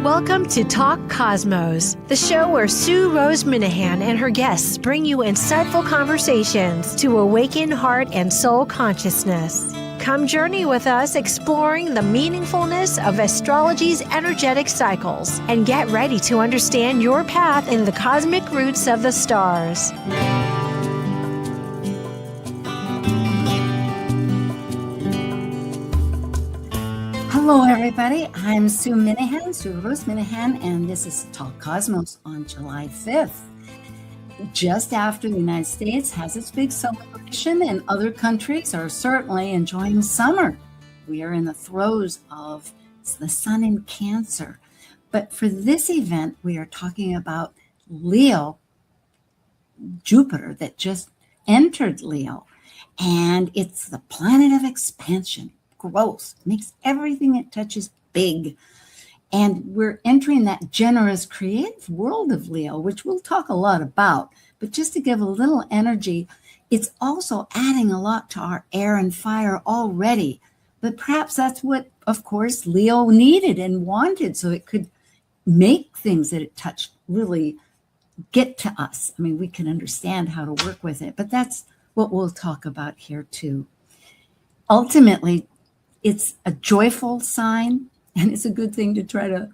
Welcome to Talk Cosmos, the show where Sue Rose Minahan and her guests bring you insightful conversations to awaken heart and soul consciousness. Come journey with us exploring the meaningfulness of astrology's energetic cycles and get ready to understand your path in the cosmic roots of the stars. Hello, everybody. I'm Sue Minahan, Sue Rose Minahan, and this is Talk Cosmos on July 5th. Just after the United States has its big celebration, and other countries are certainly enjoying summer. We are in the throes of the sun in Cancer. But for this event, we are talking about Leo, Jupiter, that just entered Leo. And it's the planet of expansion. Growth makes everything it touches big. And we're entering that generous, creative world of Leo, which we'll talk a lot about. But just to give a little energy, it's also adding a lot to our air and fire already. But perhaps that's what, of course, Leo needed and wanted, so it could make things that it touched really get to us. I mean, we can understand how to work with it, but that's what we'll talk about here too. Ultimately, it's a joyful sign, and it's a good thing to try to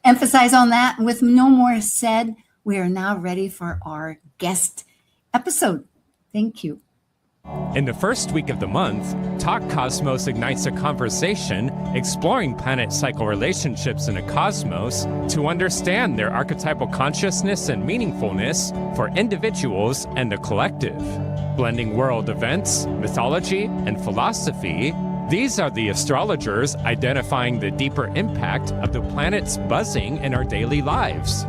emphasize on that. With no more said, we are now ready for our guest episode. Thank you. In the first week of the month, Talk Cosmos ignites a conversation exploring planet cycle relationships in a cosmos to understand their archetypal consciousness and meaningfulness for individuals and the collective. Blending world events, mythology, and philosophy, these are the astrologers identifying the deeper impact of the planet's buzzing in our daily lives.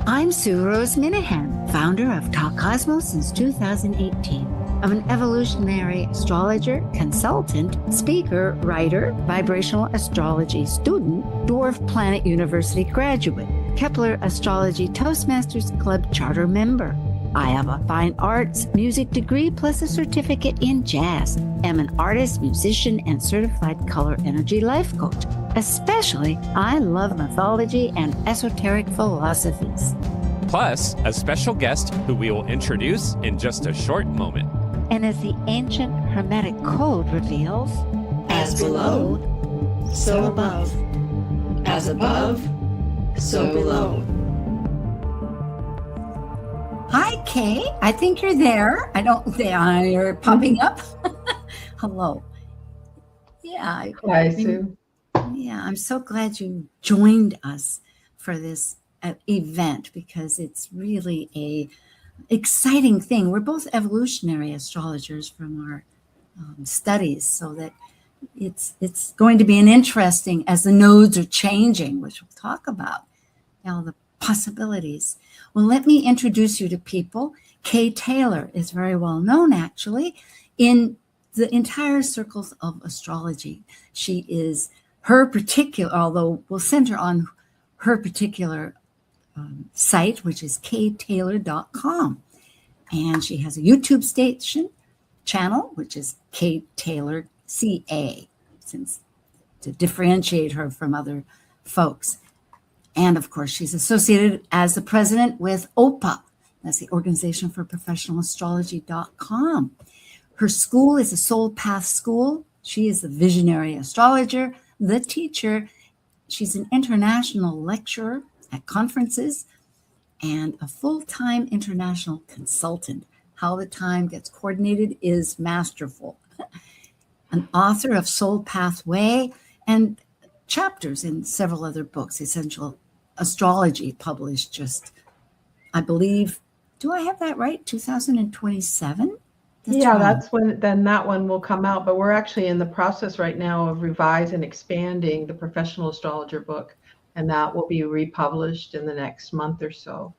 I'm Sue Rose Minahan, founder of Talk Cosmos since 2018. I'm an evolutionary astrologer, consultant, speaker, writer, vibrational astrology student, Dwarf Planet University graduate, Kepler Astrology Toastmasters Club charter member. I have a fine arts music degree plus a certificate in jazz. I'm an artist, musician, and certified color energy life coach. Especially, I love mythology and esoteric philosophies. Plus, a special guest who we will introduce in just a short moment. And as the ancient Hermetic code reveals, as below, so above. As above, so below. Hi, Kay. I think you're there. You're popping up. Hello. Yeah. Hi, Sue. Yeah, I'm so glad you joined us for this event because it's really a exciting thing. We're both evolutionary astrologers from our studies, so that it's going to be an interesting, as the nodes are changing, which we'll talk about, all the possibilities. Well, let me introduce you to people. Kay Taylor is very well known, actually, in the entire circles of astrology. She is her particular, although we'll center on her particular site, which is ktaylor.com. And she has a YouTube channel, which is Kay Taylor CA, since to differentiate her from other folks. And of course, she's associated as the president with OPA. That's the Organization for Professional Astrology.com. Her school is a Soul Path School. She is the visionary astrologer, the teacher. She's an international lecturer at conferences and a full-time international consultant. How the time gets coordinated is masterful. An author of Soul Pathway and chapters in several other books. Essential Astrology published just, I believe, do I have that right? 2027? That's when then that one will come out. But we're actually in the process right now of revising and expanding the Professional Astrologer book, and that will be republished in the next month or so.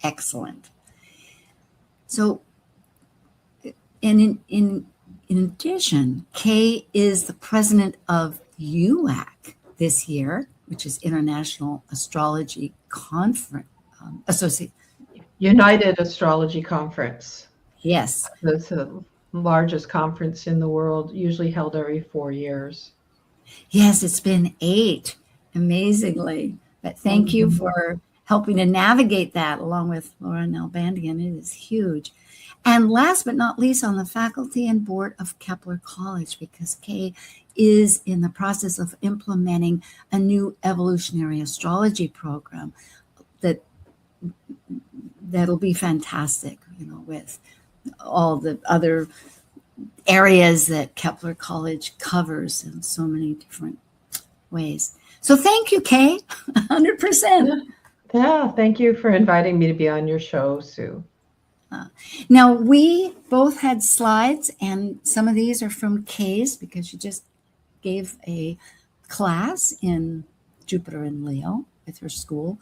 Excellent. So, in addition, Kay is the president of UAC this year, which is International Astrology Conference, United Astrology Conference. Yes. That's the largest conference in the world, usually held every 4 years. Yes, it's been 8. amazingly. But thank you for helping to navigate that along with Laura Nalbandian. It is huge. And last but not least, on the faculty and board of Kepler College, because Kay is in the process of implementing a new evolutionary astrology program that'll be fantastic, with all the other areas that Kepler College covers in so many different ways. So thank you, Kay, 100%. Yeah, thank you for inviting me to be on your show, Sue. Now, we both had slides, and some of these are from Kay's because she just gave a class in Jupiter and Leo with her school,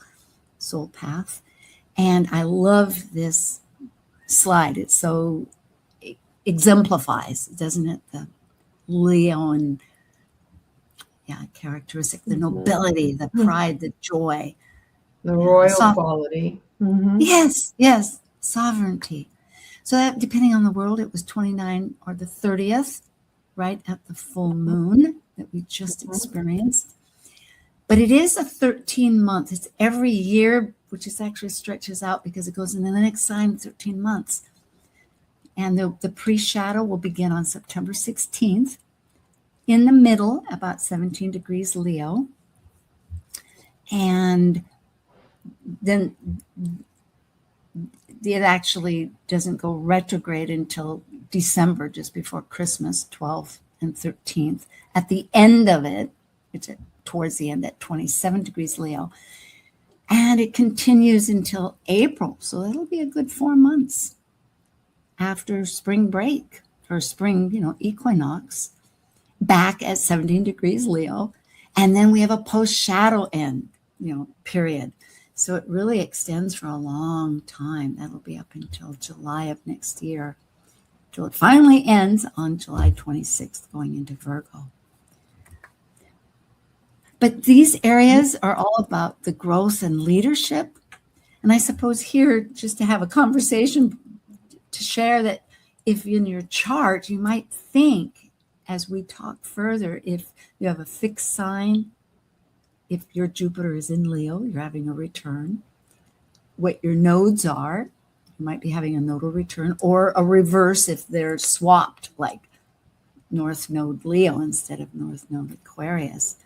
Soul Path. And I love this slide. It so exemplifies, doesn't it? The Leon characteristic, the nobility, the pride, the joy. The royal quality. Mm-hmm. Yes, sovereignty. So that, depending on the world, it was 29 or the 30th, right at the full moon that we just experienced. But it is a 13-month. It's every year, which is actually stretches out because it goes into the next sign 13 months. And the pre-shadow will begin on September 16th. In the middle, about 17 degrees Leo. And then it actually doesn't go retrograde until December, just before Christmas, 12th and 13th. At the end of it, it's towards the end at 27 degrees Leo. And it continues until April. So that'll be a good 4 months after spring break or spring, equinox, back at 17 degrees Leo. And then we have a post-shadow end, period. So it really extends for a long time. That'll be up until July of next year, till it finally ends on July 26th, going into Virgo. But these areas are all about the growth and leadership. And I suppose here, just to have a conversation, to share that if in your chart, you might think, as we talk further, if you have a fixed sign, if your Jupiter is in Leo, you're having a return. What your nodes are, you might be having a nodal return, or a reverse if they're swapped, like North Node Leo instead of North Node Aquarius.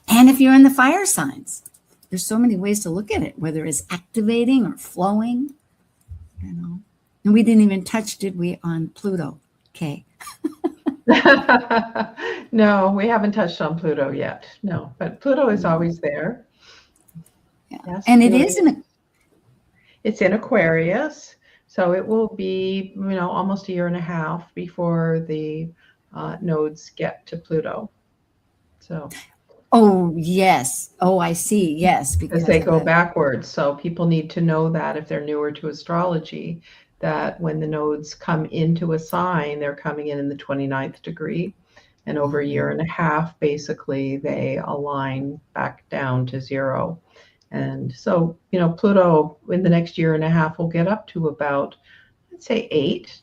And if you're in the fire signs, there's so many ways to look at it, whether it's activating or flowing, And we didn't even touch, did we, on Pluto, Kay? No, we haven't touched on Pluto yet. No, but Pluto is always there. Yeah. Yes, And it is it's in Aquarius, so it will be, almost a year and a half before the nodes get to Pluto. So. Oh, yes. Oh, I see. Yes. Because they go backwards. So people need to know that if they're newer to astrology, that when the nodes come into a sign, they're coming in the 29th degree. And over a year and a half, basically, they align back down to zero. And so, Pluto in the next year and a half will get up to about, let's say,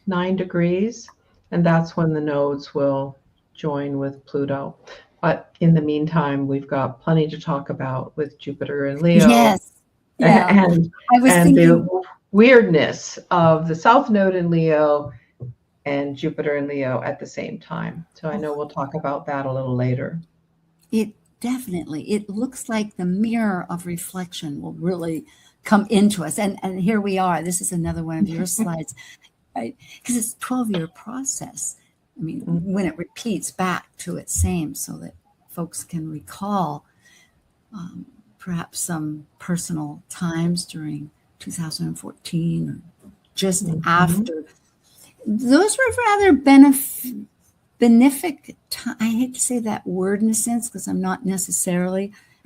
8-9 degrees. And that's when the nodes will join with Pluto. But in the meantime, we've got plenty to talk about with Jupiter and Leo. Yes. Yeah. And the weirdness of the South Node in Leo and Jupiter and Leo at the same time. So I know we'll talk about that a little later. It looks like the mirror of reflection will really come into us. And here we are. This is another one of your slides, right? Because it's a 12-year process. I mean, when it repeats back to its same, so that folks can recall perhaps some personal times during 2014 or just after. Those were rather benefic. I hate to say that word in a sense because I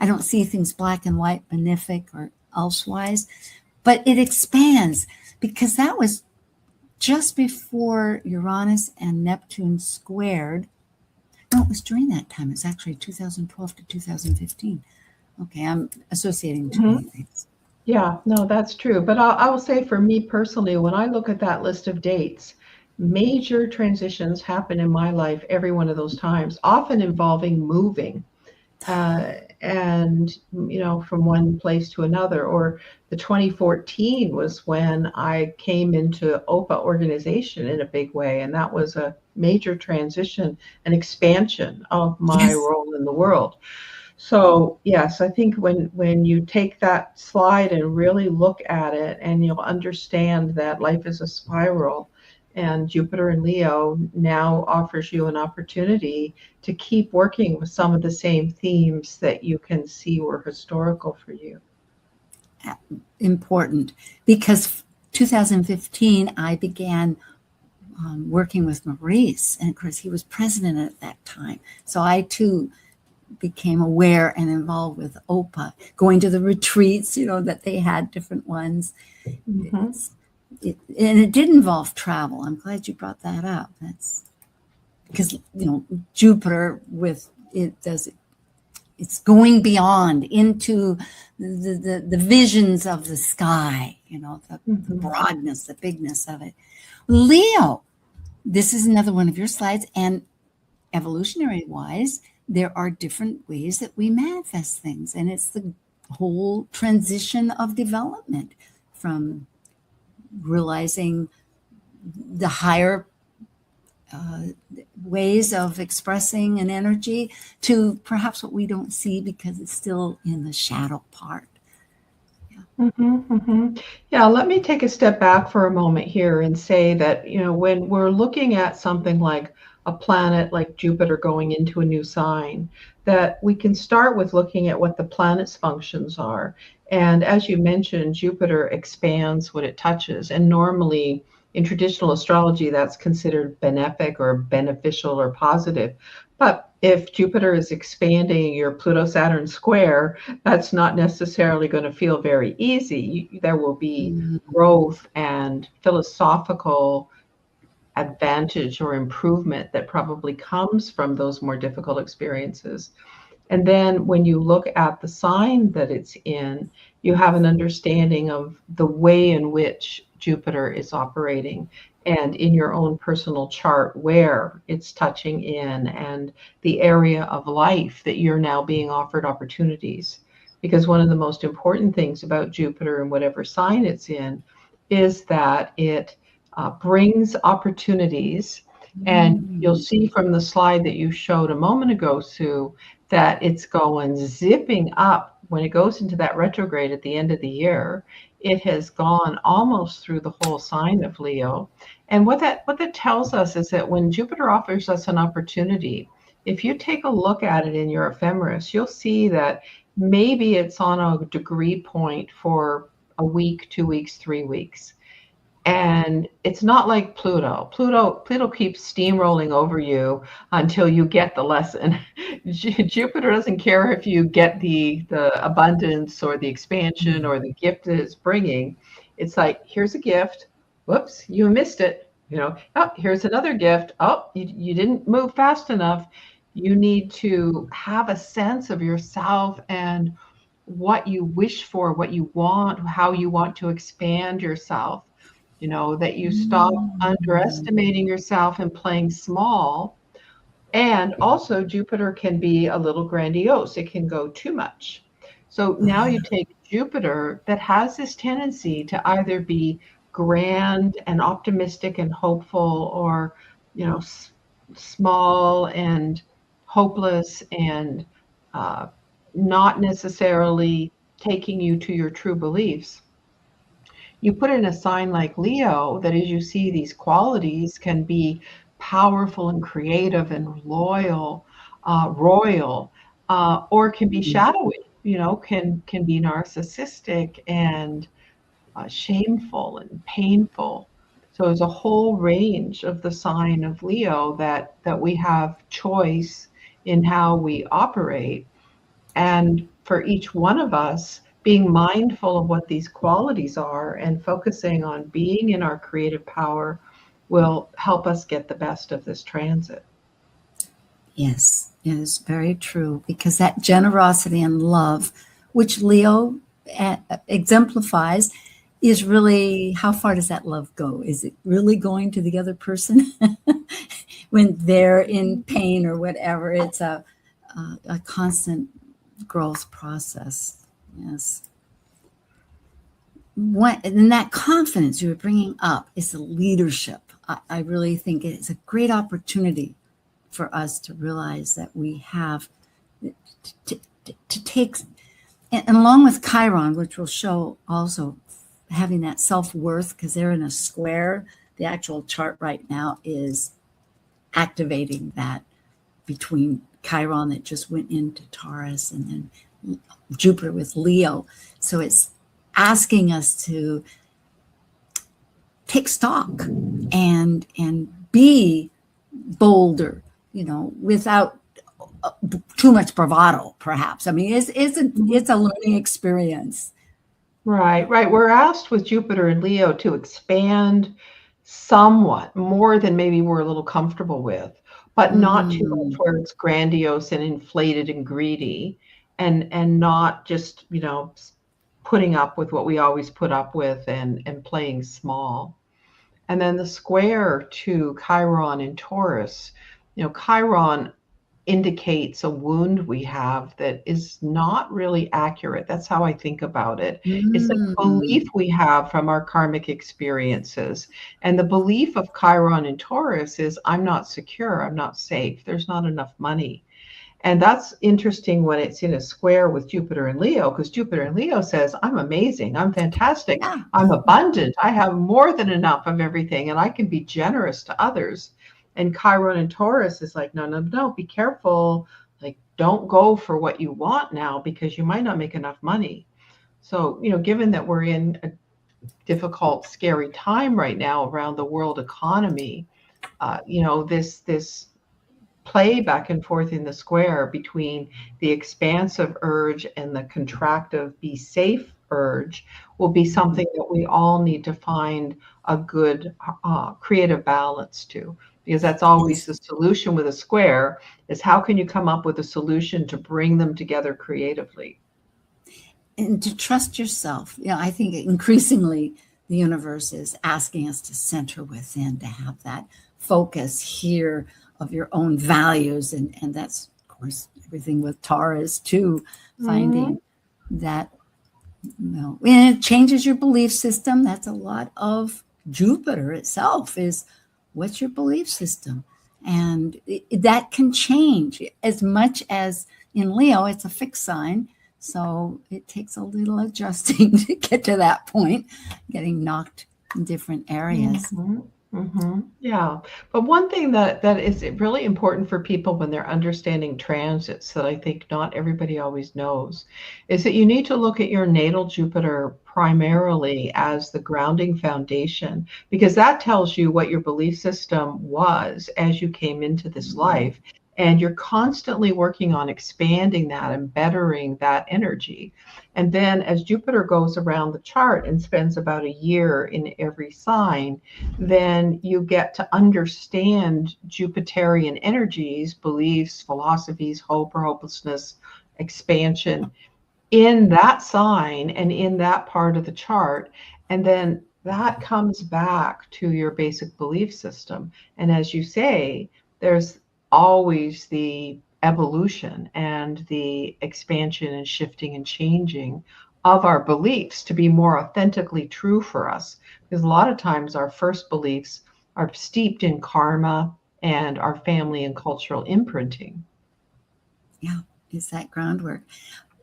don't see things black and white, benefic or elsewise, but it expands because that was just before Uranus and Neptune squared. No, it was during that time. It's actually 2012 to 2015. Okay, I'm associating too many things. Yeah, no, that's true. But I will say for me personally, when I look at that list of dates, major transitions happen in my life every one of those times, often involving moving. and from one place to another. Or the 2014 was when I came into OPA organization in a big way, and that was a major transition, an expansion of my Yes. role in the world. So yes, I think when you take that slide and really look at it, and you'll understand that life is a spiral, and Jupiter in Leo now offers you an opportunity to keep working with some of the same themes that you can see were historical for you. Important, because 2015 I began working with Maurice, and of course he was president at that time. So I too became aware and involved with OPA, going to the retreats, that they had different ones. Mm-hmm. And it did involve travel. I'm glad you brought that up. That's because, Jupiter with it does it. It's going beyond into the visions of the sky, the broadness, the bigness of it. Leo, this is another one of your slides, and evolutionary wise, there are different ways that we manifest things, and it's the whole transition of development from realizing the higher ways of expressing an energy to perhaps what we don't see because it's still in the shadow part. Yeah, let me take a step back for a moment here and say that, when we're looking at something like a planet like Jupiter going into a new sign, that we can start with looking at what the planet's functions are. And as you mentioned, Jupiter expands what it touches. And normally in traditional astrology, that's considered benefic or beneficial or positive. But if Jupiter is expanding your Pluto-Saturn square, that's not necessarily going to feel very easy. There will be growth and philosophical advantage or improvement that probably comes from those more difficult experiences. And then when you look at the sign that it's in, you have an understanding of the way in which Jupiter is operating, and in your own personal chart where it's touching in, and the area of life that you're now being offered opportunities. Because one of the most important things about Jupiter and whatever sign it's in is that it brings opportunities. And you'll see from the slide that you showed a moment ago, Sue, that it's going zipping up when it goes into that retrograde at the end of the year. It has gone almost through the whole sign of Leo. And what that tells us is that when Jupiter offers us an opportunity, if you take a look at it in your ephemeris, you'll see that maybe it's on a degree point for a week, 2 weeks, 3 weeks. And it's not like Pluto. Pluto keeps steamrolling over you until you get the lesson. Jupiter doesn't care if you get the abundance or the expansion or the gift that it's bringing. It's like, here's a gift. Whoops, you missed it. Oh, here's another gift. Oh, you didn't move fast enough. You need to have a sense of yourself and what you wish for, what you want, how you want to expand yourself. That you stop underestimating yourself and playing small. And also Jupiter can be a little grandiose. It can go too much. So now you take Jupiter that has this tendency to either be grand and optimistic and hopeful, or, small and hopeless and not necessarily taking you to your true beliefs. You put in a sign like Leo that, as you see, these qualities can be powerful and creative and loyal, royal, or can be shadowy, can be narcissistic and shameful and painful. So there's a whole range of the sign of Leo that we have choice in how we operate. And for each one of us, being mindful of what these qualities are and focusing on being in our creative power will help us get the best of this transit. Yes, it is very true, because that generosity and love, which Leo exemplifies, is really, how far does that love go? Is it really going to the other person when they're in pain or whatever? It's a constant growth process. Yes. And that confidence you were bringing up is the leadership. I really think it's a great opportunity for us to realize that we have to take, and along with Chiron, which will show also having that self-worth, because they're in a square. The actual chart right now is activating that between Chiron that just went into Taurus and then Jupiter with Leo. So it's asking us to take stock and be bolder, without too much bravado, perhaps. I mean, it's a learning experience. Right. We're asked with Jupiter and Leo to expand somewhat more than maybe we're a little comfortable with, but not too much where it's grandiose and inflated and greedy, and not just, putting up with what we always put up with and playing small. And then the square to Chiron in Taurus, Chiron indicates a wound we have that is not really accurate. That's how I think about it. It's a belief we have from our karmic experiences. And the belief of Chiron in Taurus is, I'm not secure, I'm not safe, there's not enough money. And that's interesting when it's in a square with Jupiter and Leo, because Jupiter and Leo says, I'm amazing, I'm fantastic, I'm abundant, I have more than enough of everything, and I can be generous to others. And Chiron and Taurus is like, no, be careful. Like, don't go for what you want now, because you might not make enough money. So, given that we're in a difficult, scary time right now around the world economy, this play back and forth in the square between the expansive urge and the contractive, be safe urge will be something that we all need to find a good creative balance to. Because that's always the solution with a square, is how can you come up with a solution to bring them together creatively? And to trust yourself. I think increasingly the universe is asking us to center within, to have that focus here of your own values. And that's, of course, everything with Taurus too, finding that, and it changes your belief system. That's a lot of Jupiter itself, is what's your belief system? And that can change as much as in Leo, it's a fixed sign. So it takes a little adjusting to get to that point, getting knocked in different areas. Yeah. But one thing that is really important for people when they're understanding transits that I think not everybody always knows is that you need to look at your natal Jupiter primarily as the grounding foundation, because that tells you what your belief system was as you came into this life. And you're constantly working on expanding that and bettering that energy. And then as Jupiter goes around the chart and spends about a year in every sign, then you get to understand Jupiterian energies, beliefs, philosophies, hope or hopelessness, expansion in that sign and in that part of the chart. And then that comes back to your basic belief system. And as you say, there's always the evolution and the expansion and shifting and changing of our beliefs to be more authentically true for us. Because a lot of times our first beliefs are steeped in karma and our family and cultural imprinting. Yeah, it's that groundwork.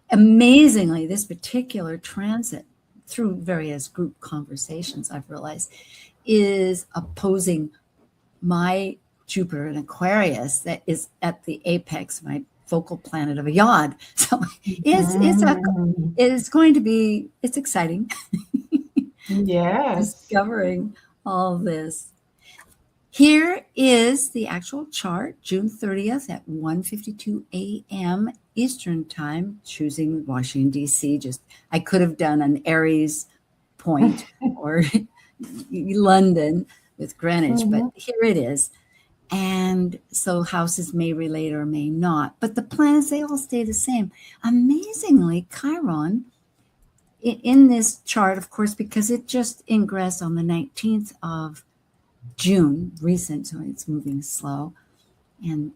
Amazingly, this particular transit, through various group conversations, I've realized, is opposing my Jupiter in Aquarius that is at the apex, my focal planet of a yod. So it's going to be, it's exciting. Yes. Discovering all this. Here is the actual chart, June 30th at 1:52 a.m. Eastern Time, choosing Washington, D.C. I could have done an Aries point or London with Greenwich, but here it is. And so houses may relate or may not, but the planets, they all stay the same. Amazingly, Chiron in this chart, of course, because it just ingressed on the 19th of June, recent, so it's moving slow. And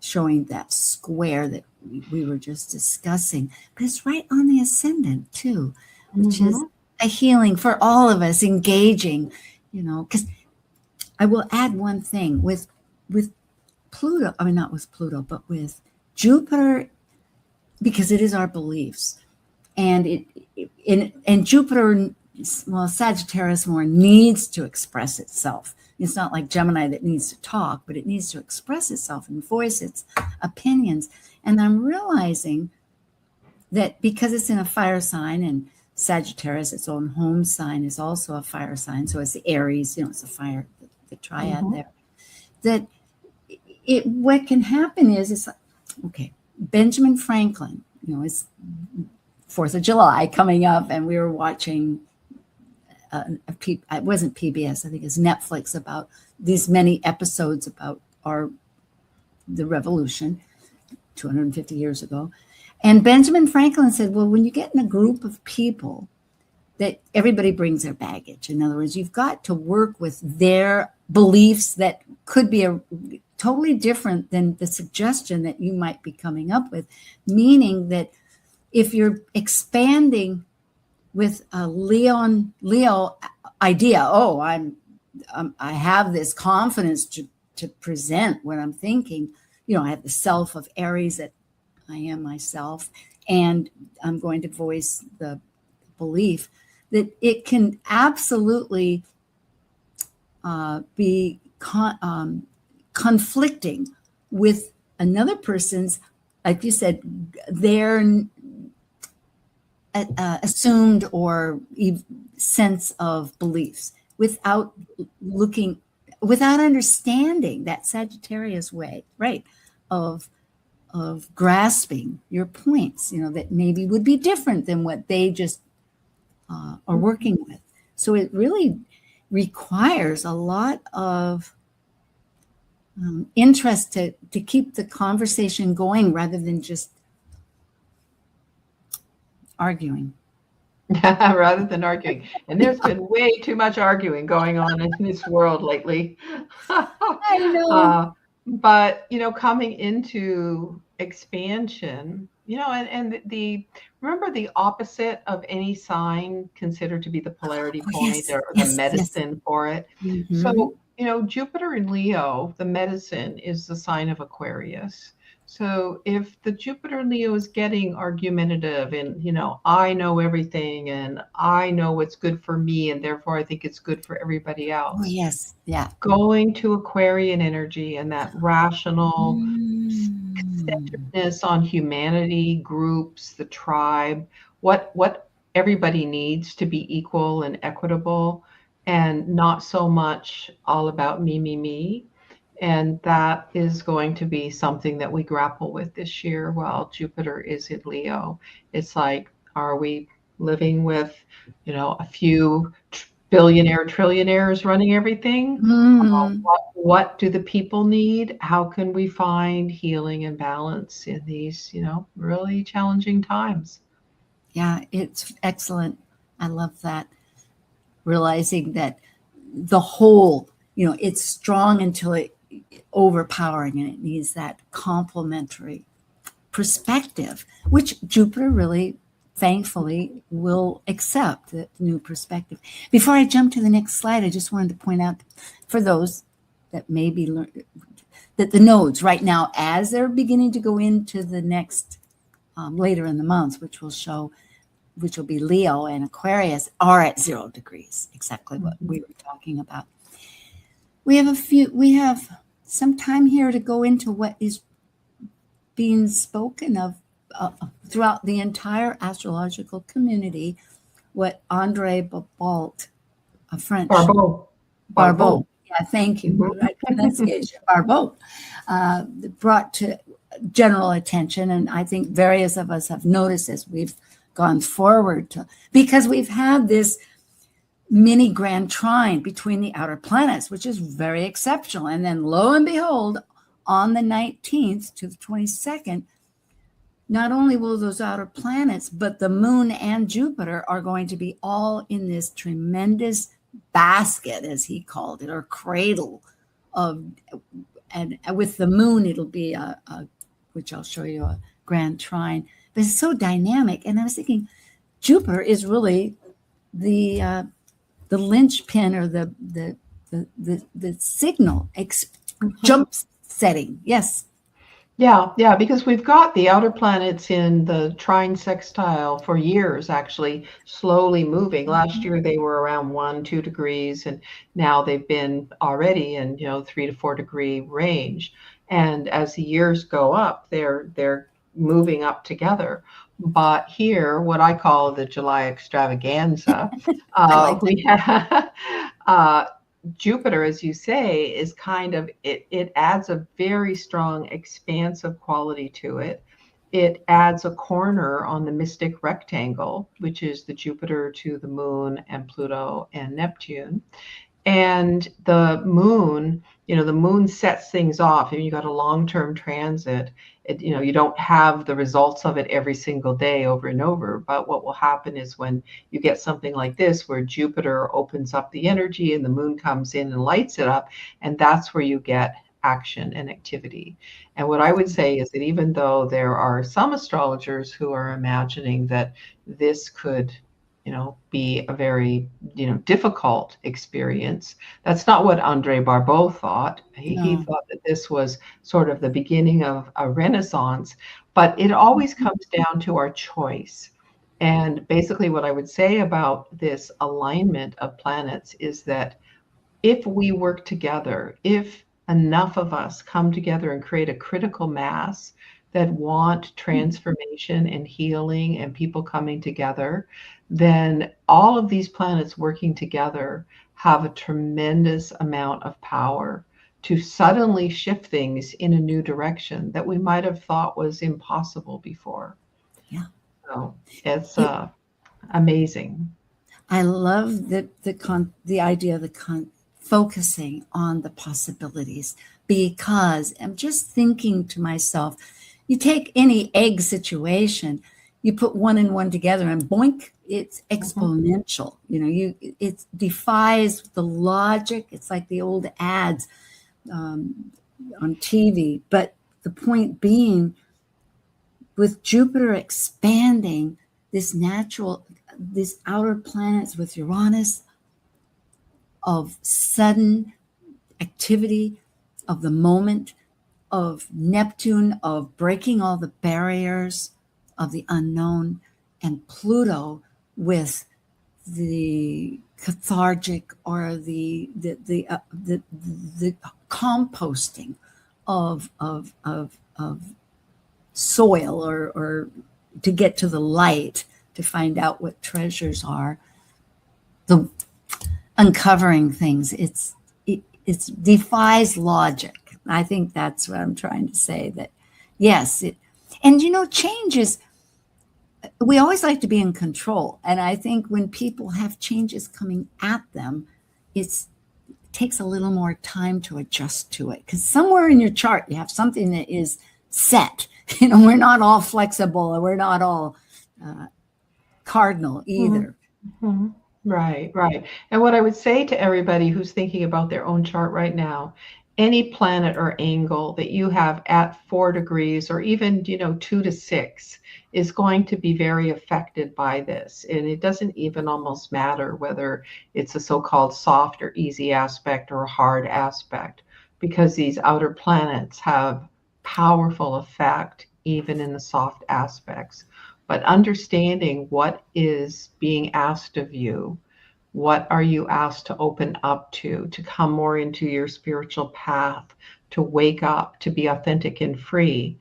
showing that square that we were just discussing. But it's right on the ascendant too, which is a healing for all of us, engaging, because I will add one thing with Pluto, I mean, not with Pluto, but with Jupiter, because it is our beliefs. And and Jupiter, well, Sagittarius more needs to express itself. It's not like Gemini that needs to talk, but it needs to express itself and voice its opinions. And I'm realizing that because it's in a fire sign, and Sagittarius, its own home sign, is also a fire sign. So it's the Aries, it's a fire, the triad there. That what can happen is, it's like, okay, Benjamin Franklin, it's 4th of July coming up, and we were watching, it wasn't PBS, I think it's Netflix, about these many episodes about the revolution 250 years ago. And Benjamin Franklin said, well, when you get in a group of people, that everybody brings their baggage. In other words, you've got to work with their beliefs that could be totally different than the suggestion that you might be coming up with, meaning that if you're expanding with a Leo idea, I have this confidence to present what I'm thinking. I have the self of Aries, that I am myself, and I'm going to voice the belief that it can absolutely be conflicting with another person's, like you said, their assumed or sense of beliefs, without understanding that Sagittarius way, right, of grasping your points, that maybe would be different than what they just are working with. So it really requires a lot of interest to keep the conversation going, rather than just arguing. Rather than arguing. And there's been way too much arguing going on in this world lately. I know. But, coming into expansion, and remember the opposite of any sign considered to be the polarity point, or the medicine for it. So, Jupiter in Leo, the medicine is the sign of Aquarius. So if the Jupiter in Leo is getting argumentative and, I know everything and I know what's good for me, and therefore I think it's good for everybody else. Oh, yes. Yeah. Going to Aquarian energy and that rational centeredness on humanity, groups, the tribe, what everybody needs to be equal and equitable, and not so much all about me. And that is going to be something that we grapple with this year while Jupiter is in Leo. It's like, are we living with, a few trillionaires running everything? What do the people need? How can we find healing and balance in these, really challenging times? Yeah, it's excellent. I love that. Realizing that the whole, it's strong until it overpowering, and it needs that complementary perspective, which Jupiter really, thankfully, will accept, the new perspective. Before I jump to the next slide, I just wanted to point out, for those that may be that the nodes right now, as they're beginning to go into the next later in the month, which will be Leo and Aquarius, are at 0 degrees, exactly what we were talking about. We have some time here to go into what is being spoken of throughout the entire astrological community, what André Barbault, a French Barbault. Yeah, thank you. Right pronunciation. Barbault brought to general attention, and I think various of us have noticed as we've gone forward because we've had this mini grand trine between the outer planets, which is very exceptional. And then lo and behold, on the 19th to the 22nd, not only will those outer planets, but the moon and Jupiter are going to be all in this tremendous basket, as he called it, or cradle of and with the moon, it'll be which I'll show you, a grand trine. But it's so dynamic. And I was thinking, Jupiter is really the linchpin, or the signal jump setting. Yes. Yeah, because we've got the outer planets in the trine sextile for years, actually, slowly moving. Last year they were around 1-2 degrees, and now they've been already in 3 to 4 degree range. And as the years go up, they're moving up together. But here, what I call the July extravaganza, I like we have Jupiter, as you say, is kind of, it adds a very strong expansive quality to it. It adds a corner on the mystic rectangle, which is the Jupiter to the moon and Pluto and Neptune. And the moon, the moon sets things off. And you got a long-term transit. You don't have the results of it every single day over and over. But what will happen is when you get something like this, where Jupiter opens up the energy and the moon comes in and lights it up, and that's where you get action and activity. And what I would say is that even though there are some astrologers who are imagining that this could be a very, difficult experience. That's not what Andre Barbeau thought. He thought that this was sort of the beginning of a renaissance, but it always comes down to our choice. And basically what I would say about this alignment of planets is that if we work together, if enough of us come together and create a critical mass that want transformation and healing and people coming together, then all of these planets working together have a tremendous amount of power to suddenly shift things in a new direction that we might have thought was impossible before. Yeah. So it's amazing. I love the idea of focusing on the possibilities, because I'm just thinking to myself, you take any egg situation, you put one and one together and boink, it's exponential. It defies the logic. It's like the old ads on TV. But the point being, with Jupiter expanding these outer planets with Uranus, of sudden activity of the moment, of Neptune, of breaking all the barriers of the unknown, and Pluto with the cathartic, or the composting of soil, or to get to the light, to find out what treasures are, the uncovering things. It defies logic. I think that's what I'm trying to say, that yes, change is, we always like to be in control. And I think when people have changes coming at them, it takes a little more time to adjust to it. Because somewhere in your chart, you have something that is set. We're not all flexible, and we're not all cardinal either. Mm-hmm. Right. And what I would say to everybody who's thinking about their own chart right now, any planet or angle that you have at 4 degrees, or even 2 to 6, is going to be very affected by this. And it doesn't even almost matter whether it's a so-called soft or easy aspect or a hard aspect, because these outer planets have powerful effect even in the soft aspects. But understanding what is being asked of you, what are you asked to open up to come more into your spiritual path, to wake up, to be authentic and free.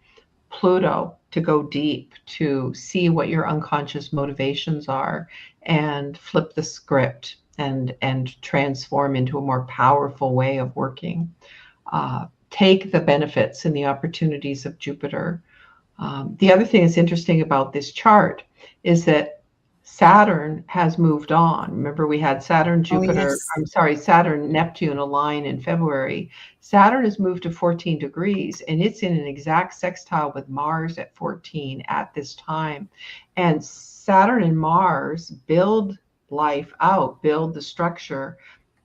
Pluto, to go deep, to see what your unconscious motivations are and flip the script and transform into a more powerful way of working. Take the benefits and the opportunities of Jupiter. The other thing that's interesting about this chart is that Saturn has moved on. Remember, we had Saturn, Jupiter, Saturn, Neptune align in February. Saturn has moved to 14 degrees, and it's in an exact sextile with Mars at 14 at this time. And Saturn and Mars build life out, build the structure,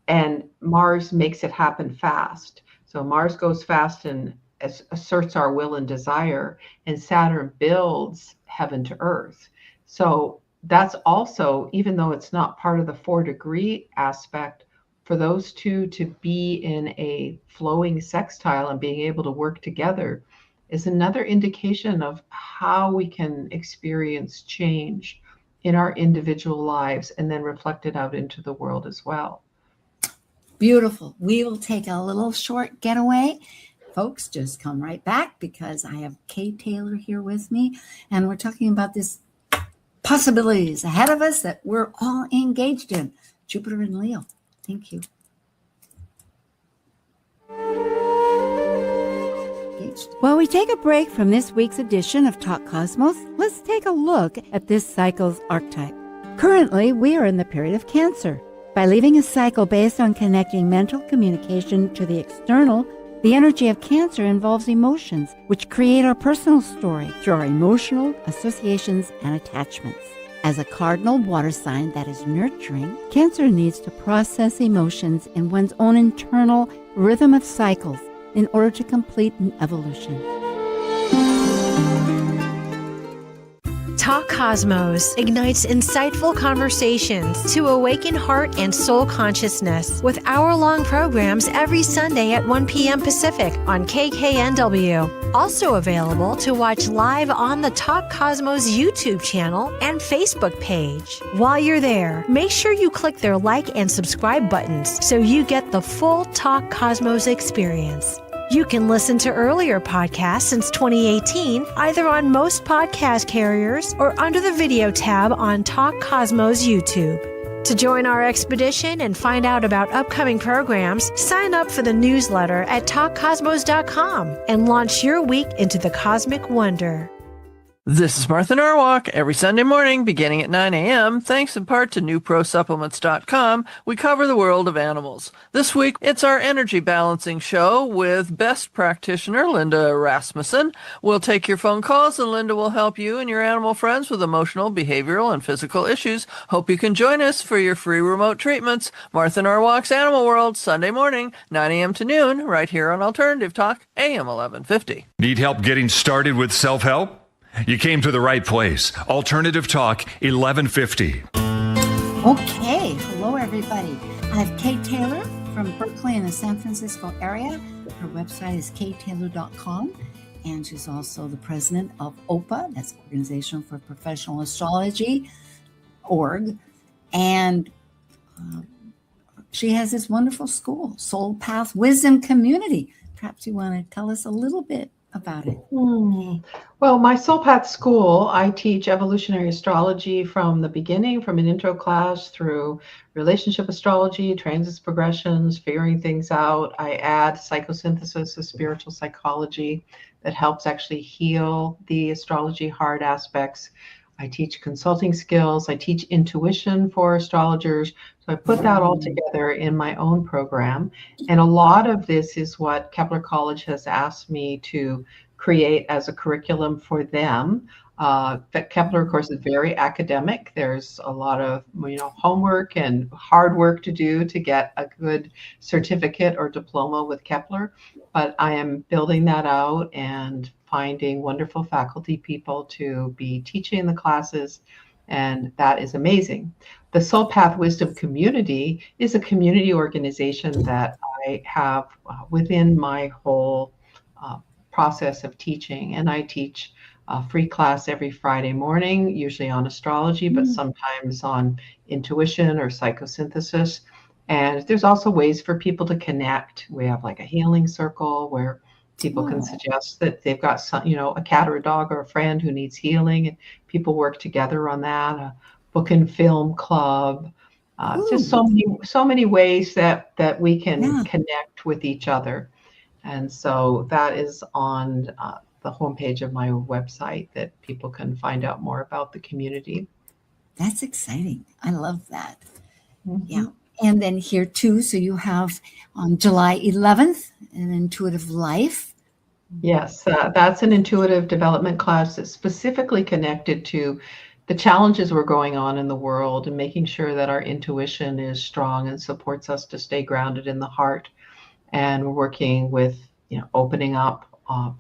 and Mars makes it happen fast. So Mars goes fast and asserts our will and desire, and Saturn builds heaven to earth. So that's also, even though it's not part of the 4-degree aspect, for those two to be in a flowing sextile and being able to work together is another indication of how we can experience change in our individual lives and then reflect it out into the world as well. Beautiful. We will take a little short getaway. Folks, just come right back because I have Kay Taylor here with me, and we're talking about this possibilities ahead of us that we're all engaged in. Jupiter and Leo. Thank you. While we take a break from this week's edition of Talk Cosmos, let's take a look at this cycle's archetype. Currently, we are in the period of Cancer. By leaving a cycle based on connecting mental communication to the external, the energy of Cancer involves emotions, which create our personal story through our emotional associations and attachments. As a cardinal water sign that is nurturing, Cancer needs to process emotions in one's own internal rhythm of cycles in order to complete an evolution. Talk Cosmos ignites insightful conversations to awaken heart and soul consciousness with hour-long programs every Sunday at 1 p.m. Pacific on KKNW. Also available to watch live on the Talk Cosmos YouTube channel and Facebook page. While you're there, make sure you click their like and subscribe buttons so you get the full Talk Cosmos experience. You can listen to earlier podcasts since 2018, either on most podcast carriers or under the video tab on Talk Cosmos YouTube. To join our expedition and find out about upcoming programs, sign up for the newsletter at talkcosmos.com and launch your week into the cosmic wonder. This is Martha Norwalk. Every Sunday morning, beginning at 9 a.m., thanks in part to newprosupplements.com, we cover the world of animals. This week, it's our energy balancing show with best practitioner Linda Rasmussen. We'll take your phone calls, and Linda will help you and your animal friends with emotional, behavioral, and physical issues. Hope you can join us for your free remote treatments. Martha Norwalk's Animal World, Sunday morning, 9 a.m. to noon, right here on Alternative Talk, AM 1150. Need help getting started with self-help? You came to the right place. Alternative Talk, 1150. Okay. Hello, everybody. I have Kay Taylor from Berkeley in the San Francisco area. Her website is ktaylor.com. And she's also the president of OPA, that's Organization for Professional Astrology, org. And she has this wonderful school, Soul Path Wisdom Community. Perhaps you want to tell us a little bit about it. Well, my Soul Path School, I teach evolutionary astrology from the beginning, from an intro class through relationship astrology, transits, progressions, figuring things out. I add psychosynthesis of spiritual psychology that helps actually heal the astrology hard aspects. I teach consulting skills. I teach intuition for astrologers. So I put that all together in my own program. And a lot of this is what Kepler College has asked me to create as a curriculum for them. But Kepler, of course, is very academic. There's a lot of homework and hard work to do to get a good certificate or diploma with Kepler. But I am building that out and finding wonderful faculty people to be teaching the classes, and that is amazing. The Soul Path Wisdom Community is a community organization that I have within my whole process of teaching, and I teach a free class every Friday morning, usually on astrology, but sometimes on intuition or psychosynthesis. And there's also ways for people to connect. We have like a healing circle where people can suggest that they've got some, a cat or a dog or a friend who needs healing, and people work together on that. A book and film club. Just so many ways that we can connect with each other. And so that is on the homepage of my website that people can find out more about the community. That's exciting. I love that. Yeah. And then here too, so you have on July 11th, an intuitive life. Yes, that's an intuitive development class that's specifically connected to the challenges we're going on in the world and making sure that our intuition is strong and supports us to stay grounded in the heart. and we're working with, opening up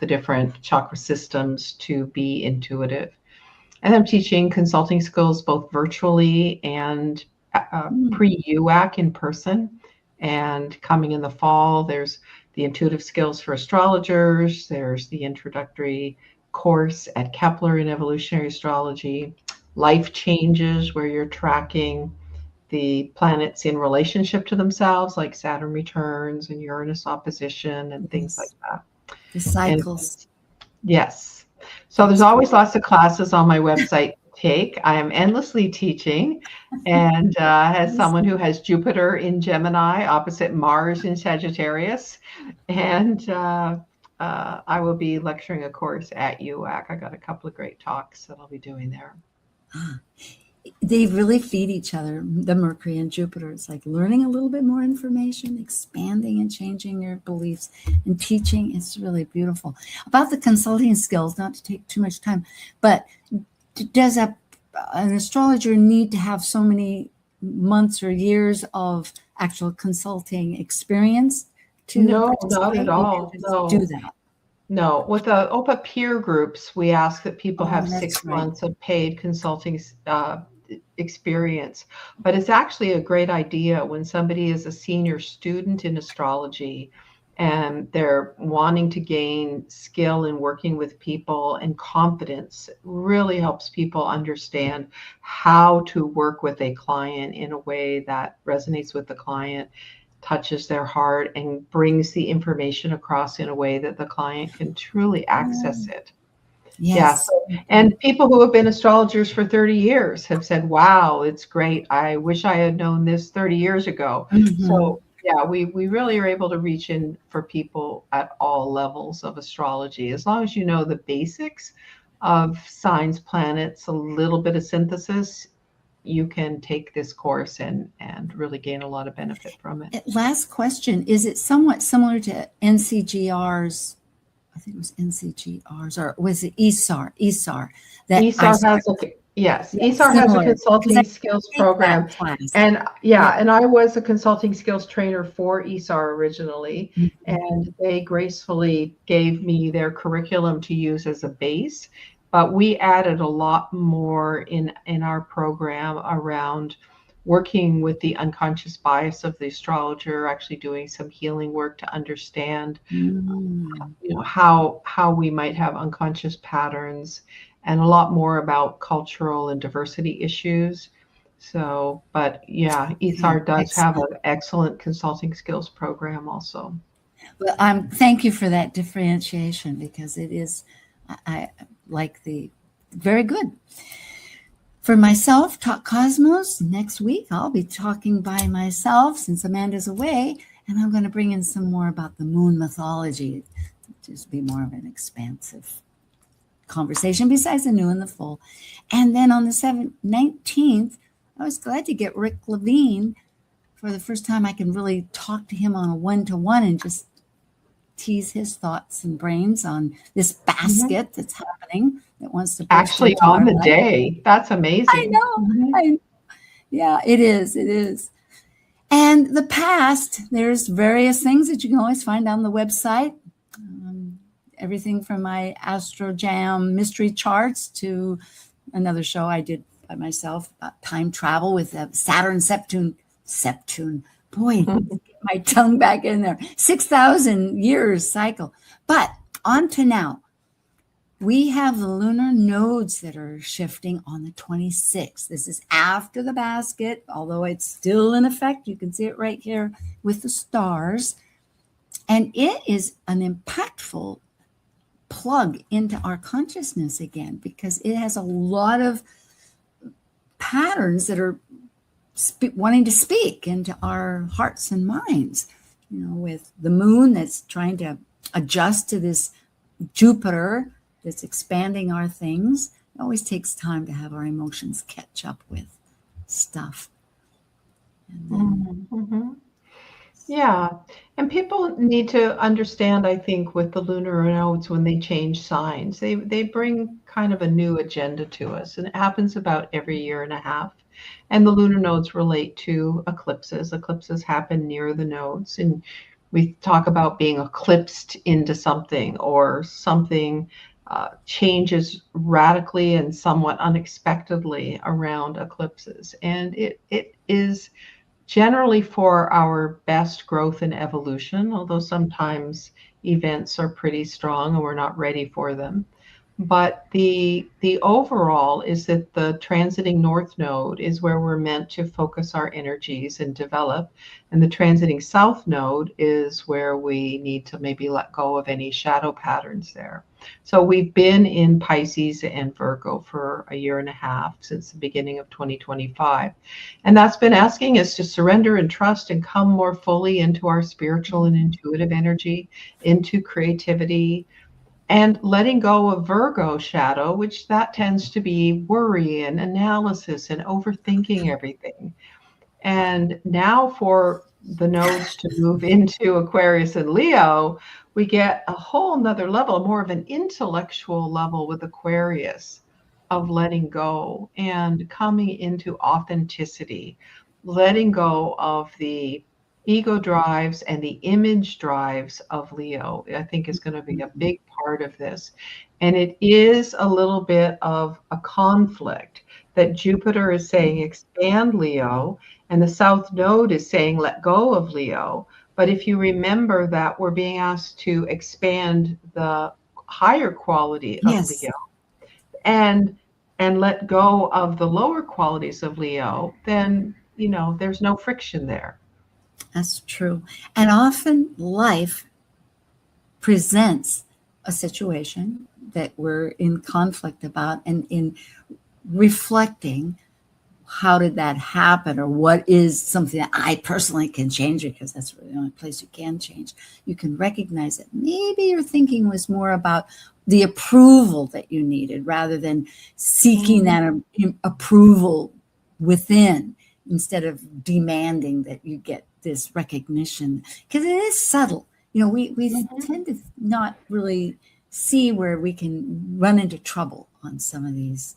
the different chakra systems to be intuitive. And I'm teaching consulting skills both virtually and pre-UAC in person. And coming in the fall, there's the intuitive skills for astrologers. There's the introductory course at Kepler in evolutionary astrology. Life changes, where you're tracking the planets in relationship to themselves, like Saturn returns and Uranus opposition and things like that. The cycles. Yes. So there's always lots of classes on my website to take. I am endlessly teaching, and as someone who has Jupiter in Gemini opposite Mars in Sagittarius, and I will be lecturing a course at UAC. I got a couple of great talks that I'll be doing there. They really feed each other, the Mercury and Jupiter. It's like learning a little bit more information, expanding and changing your beliefs, and teaching. It's really beautiful. About the consulting skills, not to take too much time, but does an astrologer need to have so many months or years of actual consulting experience to No, not at all. No. Do that? No, with the OPA peer groups, we ask that people have that's 6 right. months of paid consulting experience. But it's actually a great idea when somebody is a senior student in astrology and they're wanting to gain skill in working with people, and confidence really helps people understand how to work with a client in a way that resonates with the client, touches their heart, and brings the information across in a way that the client can truly access it. Yes. Yeah. And people who have been astrologers for 30 years have said, wow, it's great. I wish I had known this 30 years ago. So yeah, we really are able to reach in for people at all levels of astrology. As long as you know the basics of signs, planets, a little bit of synthesis, you can take this course and really gain a lot of benefit from it. Last question. Is it somewhat similar to NCGR's? I think it was NCGR's, or was it ESAR? ESAR. ESAR has ESAR has a consulting skills program. And and I was a consulting skills trainer for ESAR originally, and they gracefully gave me their curriculum to use as a base. But we added a lot more in our program around working with the unconscious bias of the astrologer, actually doing some healing work to understand how we might have unconscious patterns, and a lot more about cultural and diversity issues. So, but yeah, ESAR does have an excellent consulting skills program also. Well, thank you for that differentiation, because it is, I like the very good. For myself, Talk Cosmos, next week I'll be talking by myself since Amanda's away, and I'm going to bring in some more about the moon mythology, just be more of an expansive conversation besides the new and the full. And then on the 19th, I was glad to get Rick Levine. For the first time, I can really talk to him on a one-to-one and just tease his thoughts and brains on this basket that's happening, that wants to actually on the day. That's amazing. I know. Yeah, it is. And the past, there's various things that you can always find on the website. Everything from my Astro Jam mystery charts to another show I did by myself about time travel with Saturn Septune. Boy, get my tongue back in there. 6,000 years cycle. But on to now. We have the lunar nodes that are shifting on the 26th. This is after the basket, although it's still in effect. You can see it right here with the stars. And it is an impactful plug into our consciousness again, because it has a lot of patterns that are wanting to speak into our hearts and minds, with the moon that's trying to adjust to this Jupiter that's expanding our things. It always takes time to have our emotions catch up with stuff. And then, yeah. And people need to understand, I think, with the lunar nodes, when they change signs, they bring kind of a new agenda to us. And it happens about every year and a half. And the lunar nodes relate to eclipses. Eclipses happen near the nodes. And We talk about being eclipsed into something, or something changes radically and somewhat unexpectedly around eclipses. And it is generally for our best growth and evolution, although sometimes events are pretty strong and we're not ready for them. But the overall is that the transiting north node is where we're meant to focus our energies and develop, and the transiting south node is where we need to maybe let go of any shadow patterns there. So we've been in Pisces and Virgo for a year and a half, since the beginning of 2025. And that's been asking us to surrender and trust and come more fully into our spiritual and intuitive energy, into creativity, and letting go of Virgo shadow, which that tends to be worry and analysis and overthinking everything. And now for the nodes to move into Aquarius and Leo, we get a whole nother level, more of an intellectual level with Aquarius, of letting go and coming into authenticity, letting go of the ego drives and the image drives of Leo, I think is going to be a big part of this. And it is a little bit of a conflict that Jupiter is saying expand Leo, and the South Node is saying let go of Leo. But if you remember that we're being asked to expand the higher quality of Yes, Leo, and let go of the lower qualities of Leo, then there's no friction there. that's true. And often life presents a situation that we're in conflict about, and in reflecting, how did that happen, or what is something that I personally can change, because that's really the only place you can change. You can recognize that maybe your thinking was more about the approval that you needed, rather than seeking that approval within, instead of demanding that you get this recognition, because it is subtle. We tend to not really see where we can run into trouble on some of these.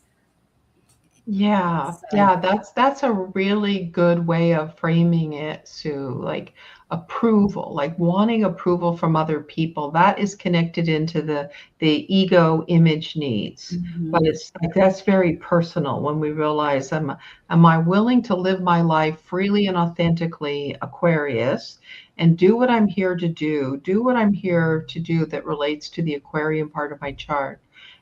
Yeah, that's a really good way of framing it, Sue. Like approval, like wanting approval from other people. That is connected into the ego image needs. But it's like that's very personal when we realize, am I willing to live my life freely and authentically, Aquarius, and do what I'm here to do what I'm here to do that relates to the Aquarian part of my chart.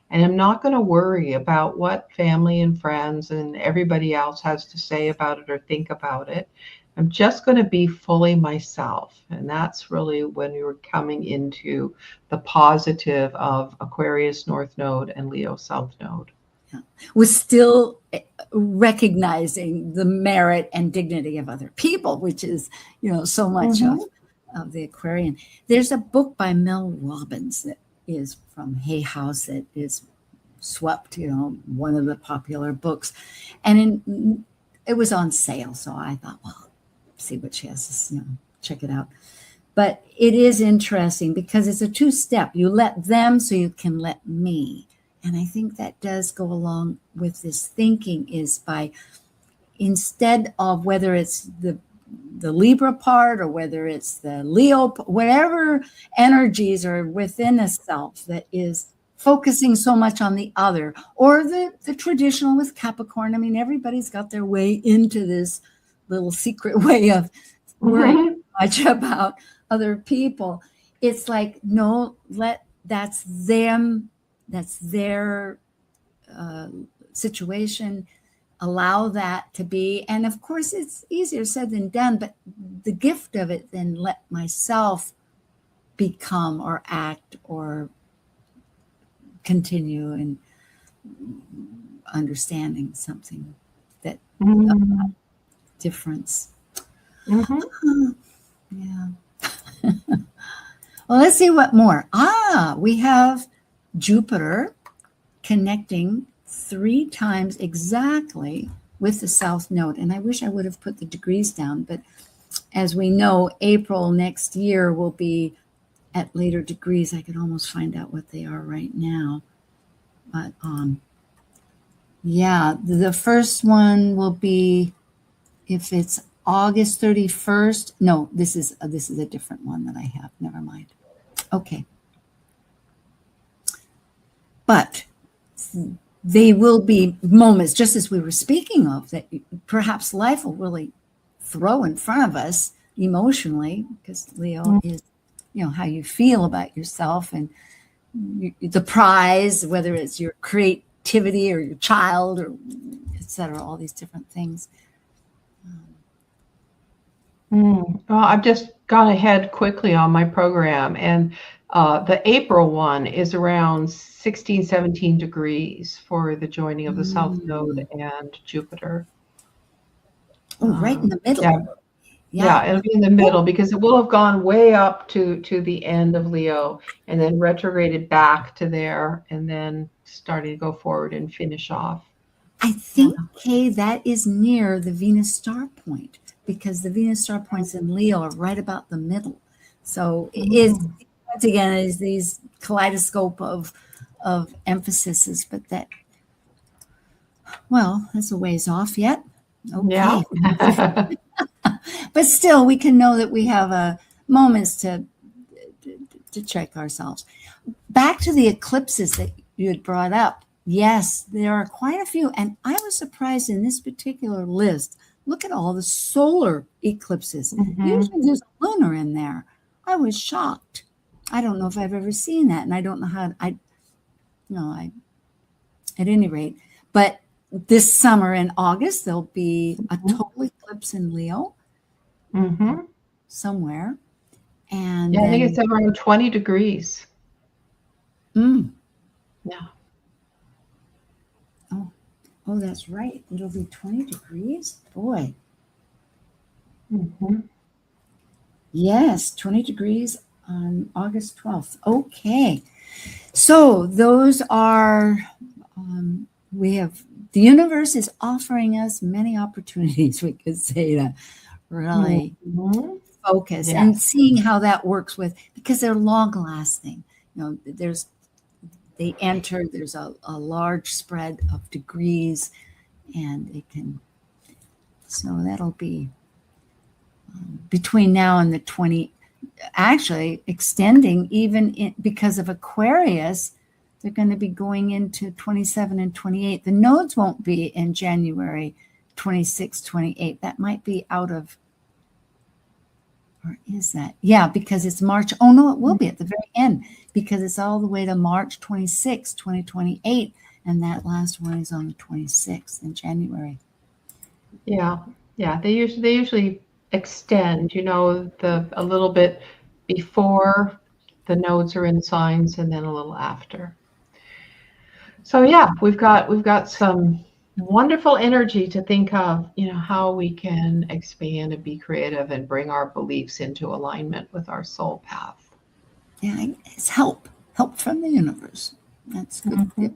And I'm not going to worry about what family and friends and everybody else has to say about it or think about it. I'm just going to be fully myself. And that's really when you're coming into the positive of Aquarius North Node and Leo South Node. With still recognizing the merit and dignity of other people, which is, so much of the Aquarian. There's a book by Mel Robbins that is from Hay House that is swept, one of the popular books. And it was on sale. So I thought, well, see what she has to, check it out. But it is interesting because it's a two-step. You let them so you can let me. And I think that does go along with this thinking, is by, instead of whether it's the Libra part or whether it's the Leo, whatever energies are within a self that is focusing so much on the other, or the traditional with Capricorn. I mean, everybody's got their way into this little secret way of worrying much about other people. It's like, no, that's them. That's their situation. Allow that to be. And of course, it's easier said than done, but the gift of it, then let myself become or act or continue in understanding something that difference. Yeah. Well, let's see what more. We have Jupiter connecting 3 times exactly with the South Node. And I wish I would have put the degrees down, but as we know, April next year will be at later degrees. I could almost find out what they are right now. But the first one will be, if it's August 31st. No, this is a different one that I have. Never mind. Okay. But they will be moments, just as we were speaking of, that perhaps life will really throw in front of us emotionally, because Leo is, how you feel about yourself and the prize, whether it's your creativity or your child or etc., all these different things. Well, I've just gone ahead quickly on my program, and the April one is around 16, 17 degrees for the joining of the South Node and Jupiter. Oh, right in the middle. Yeah, it'll be in the middle, because it will have gone way up to the end of Leo and then retrograded back to there and then starting to go forward and finish off. I think, Kay, that is near the Venus star point, because the Venus star points in Leo are right about the middle. So it is, once again, is these kaleidoscope of emphases, but that, well, that's a ways off yet. Okay. Yeah. But still, we can know that we have moments to check ourselves. Back to the eclipses that you had brought up. Yes, there are quite a few. And I was surprised in this particular list. Look at all the solar eclipses. Usually there's a lunar in there. I was shocked. I don't know if I've ever seen that. And I don't know how, at any rate. But this summer in August, there'll be a total eclipse in Leo. Somewhere. And I think it's around 20 degrees. Yeah. Oh, that's right. It'll be 20 degrees. Boy. Yes, 20 degrees on August 12th. Okay. So those are, the universe is offering us many opportunities, we could say, to really focus and seeing how that works because they're long lasting. There's a large spread of degrees, and so that'll be between now and the 20, actually extending even because of Aquarius. They're going to be going into 27 and 28. The nodes won't be in January 26, 28. That might be out of, or is that? Yeah, because it's March. Oh, no, it will be at the very end, because it's all the way to March 26, 2028. And that last one is on the 26th in January. Yeah. They usually extend, a little bit before the nodes are in signs and then a little after. So yeah, we've got some wonderful energy to think of, how we can expand and be creative and bring our beliefs into alignment with our soul path. Yeah, it's help from the universe. That's good.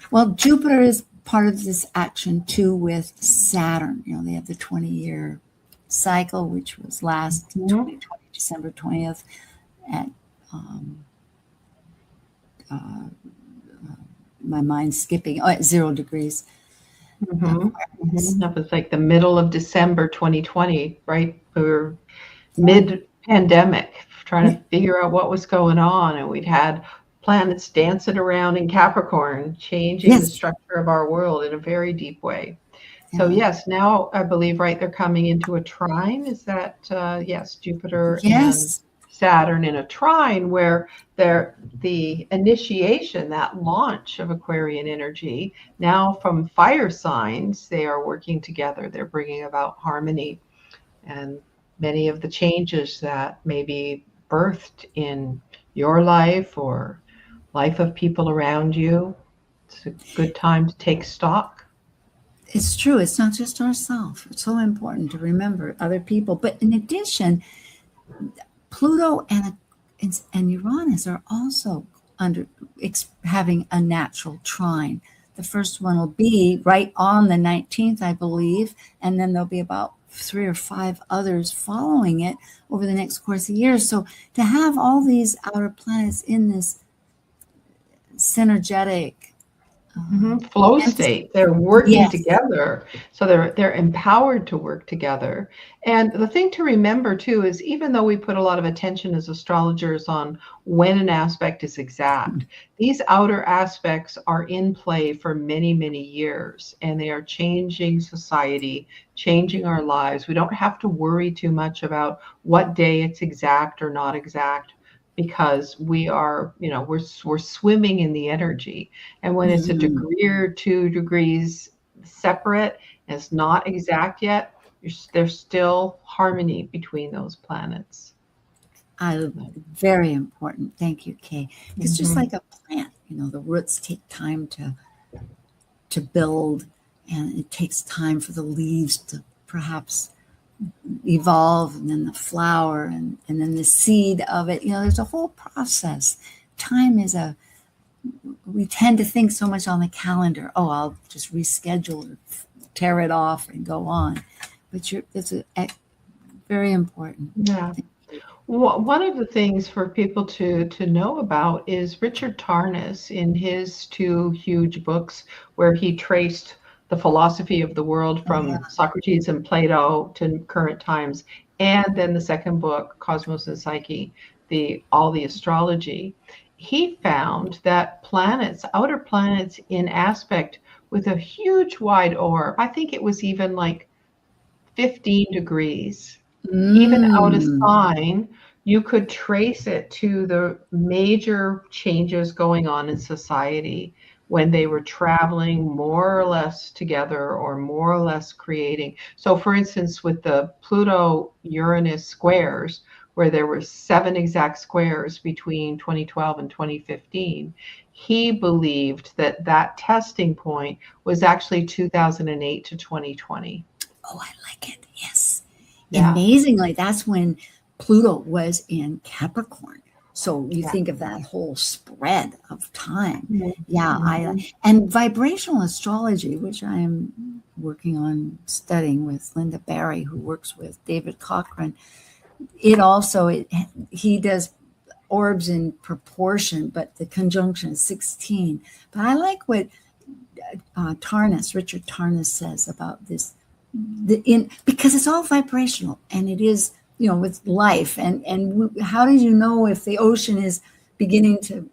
Well, Jupiter is part of this action too with Saturn. They have the 20-year cycle, which was last 2020, December 20th at my mind's skipping. At 0 degrees. That was like the middle of December 2020, right? We were mid-pandemic, trying to figure out what was going on, and we'd had planets dancing around in Capricorn, changing the structure of our world in a very deep way. So yes, now I believe, right, they're coming into a trine. Is that Jupiter and Saturn in a trine, where the initiation, that launch of Aquarian energy, now from fire signs, they are working together. They're bringing about harmony, and many of the changes that may be birthed in your life or life of people around you. It's a good time to take stock. It's true. It's not just ourselves. It's so important to remember other people. But in addition, Pluto and Uranus are also having a natural trine. The first one will be right on the 19th, I believe, and then there'll be about 3 or 5 others following it over the next course of years. So to have all these outer planets in this synergetic Flow And state. They're working yes. together, so they're empowered to work together. And the thing to remember too is, even though we put a lot of attention as astrologers on when an aspect is exact, these outer aspects are in play for many, many years, and they are changing society, changing our lives. We don't have to worry too much about what day it's exact or not exact, because we are, we're swimming in the energy. And when it's a Mhm. degree or 2 degrees separate and it's not exact yet, there's still harmony between those planets. Very important. Thank you, Kay. It's just Mhm. like a plant, the roots take time to build, and it takes time for the leaves to perhaps evolve, and then the flower, and then the seed of it. There's a whole process. Time is we tend to think so much on the calendar. Oh, I'll just reschedule or tear it off and go on. But it's very important. Yeah. One of the things for people to know about is Richard Tarnas, in his 2 huge books where he traced the philosophy of the world Oh, yeah. from Socrates and Plato to current times, and then the second book, Cosmos and Psyche, all the astrology. He found that planets, outer planets in aspect with a huge wide orb, I think it was even like 15 degrees, even out of Mm. sign, you could trace it to the major changes going on in society when they were traveling more or less together or more or less creating. So, for instance, with the Pluto Uranus squares, where there were 7 exact squares between 2012 and 2015, he believed that that testing point was actually 2008 to 2020. Oh, I like it. Yes. Yeah. Amazingly, that's when Pluto was in Capricorn. So you Yeah. think of that whole spread of time. Mhm. Yeah, and vibrational astrology, which I am working on studying with Linda Barry, who works with David Cochran. He does orbs in proportion, but the conjunction is 16. But I like what Richard Tarnas says about this, because it's all vibrational, and it is, with life. And how did you know if the ocean is beginning to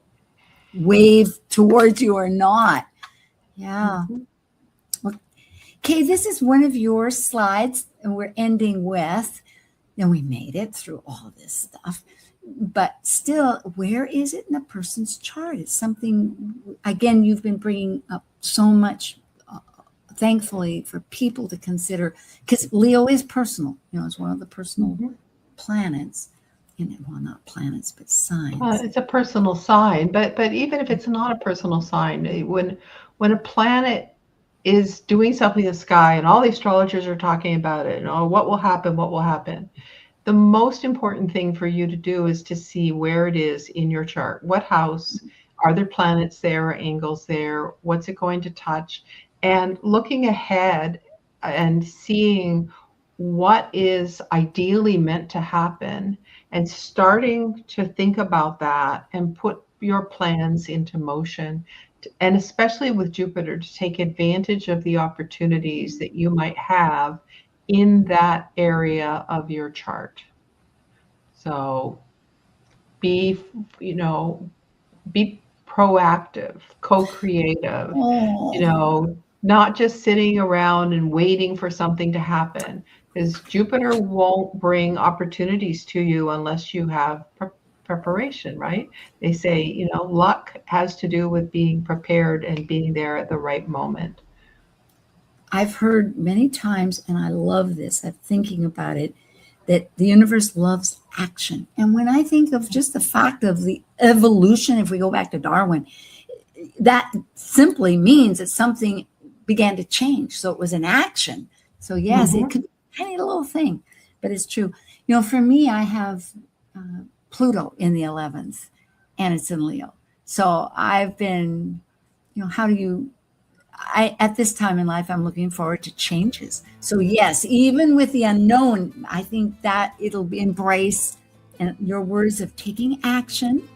wave towards you or not? Yeah. Mhm. Well, Kay, this is one of your slides, and we're ending with, we made it through all this stuff, but still, where is it in a person's chart? It's something, again, you've been bringing up so much, thankfully, for people to consider, because Leo is personal. It's one of the personal Mhm. planets. Well, not planets, but signs. It's a personal sign, but even if it's not a personal sign, when a planet is doing something in the sky and all the astrologers are talking about it, and what will happen, what will happen. The most important thing for you to do is to see where it is in your chart. What house? Are there planets there or angles there? What's it going to touch? And looking ahead and seeing what is ideally meant to happen, and starting to think about that and put your plans into motion. And especially with Jupiter, to take advantage of the opportunities that you might have in that area of your chart. So be, be proactive, co-creative, Oh, not just sitting around and waiting for something to happen, because Jupiter won't bring opportunities to you unless you have preparation, right? They say, luck has to do with being prepared and being there at the right moment. I've heard many times, and I love this, I'm thinking about it, that the universe loves action. And when I think of just the fact of the evolution, if we go back to Darwin, that simply means that something began to change. So it was an action. So yes, it could be a tiny little thing, but it's true. For me, I have Pluto in the 11th, and it's in Leo. So I've been, at this time in life, I'm looking forward to changes. So yes, even with the unknown, I think that it'll be embraced, and your words of taking action,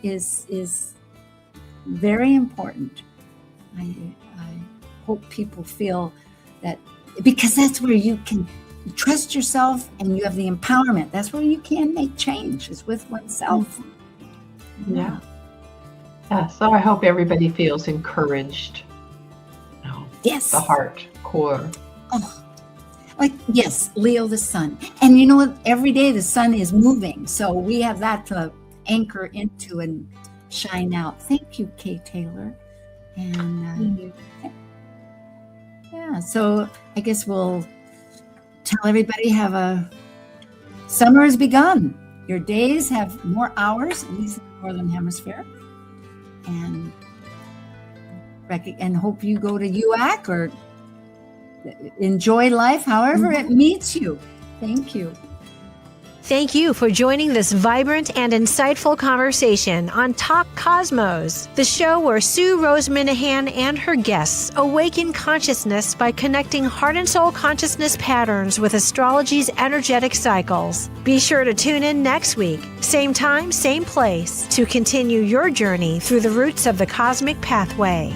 is very important. I hope people feel that, because that's where you can trust yourself and you have the empowerment. That's where you can make change, is with oneself. Yeah. Yeah. So I hope everybody feels encouraged. Yes. The heart core. Oh, like, yes, Leo the sun. And you know what? Every day the sun is moving. So we have that to anchor into and shine out. Thank you, Kay Taylor. And yeah, so I guess we'll tell everybody summer has begun. Your days have more hours, at least in the Northern Hemisphere. And hope you go to UAC or enjoy life however it meets you. Thank you. Thank you for joining this vibrant and insightful conversation on Talk Cosmos, the show where Sue Rose Minahan and her guests awaken consciousness by connecting heart and soul consciousness patterns with astrology's energetic cycles. Be sure to tune in next week, same time, same place, to continue your journey through the roots of the cosmic pathway.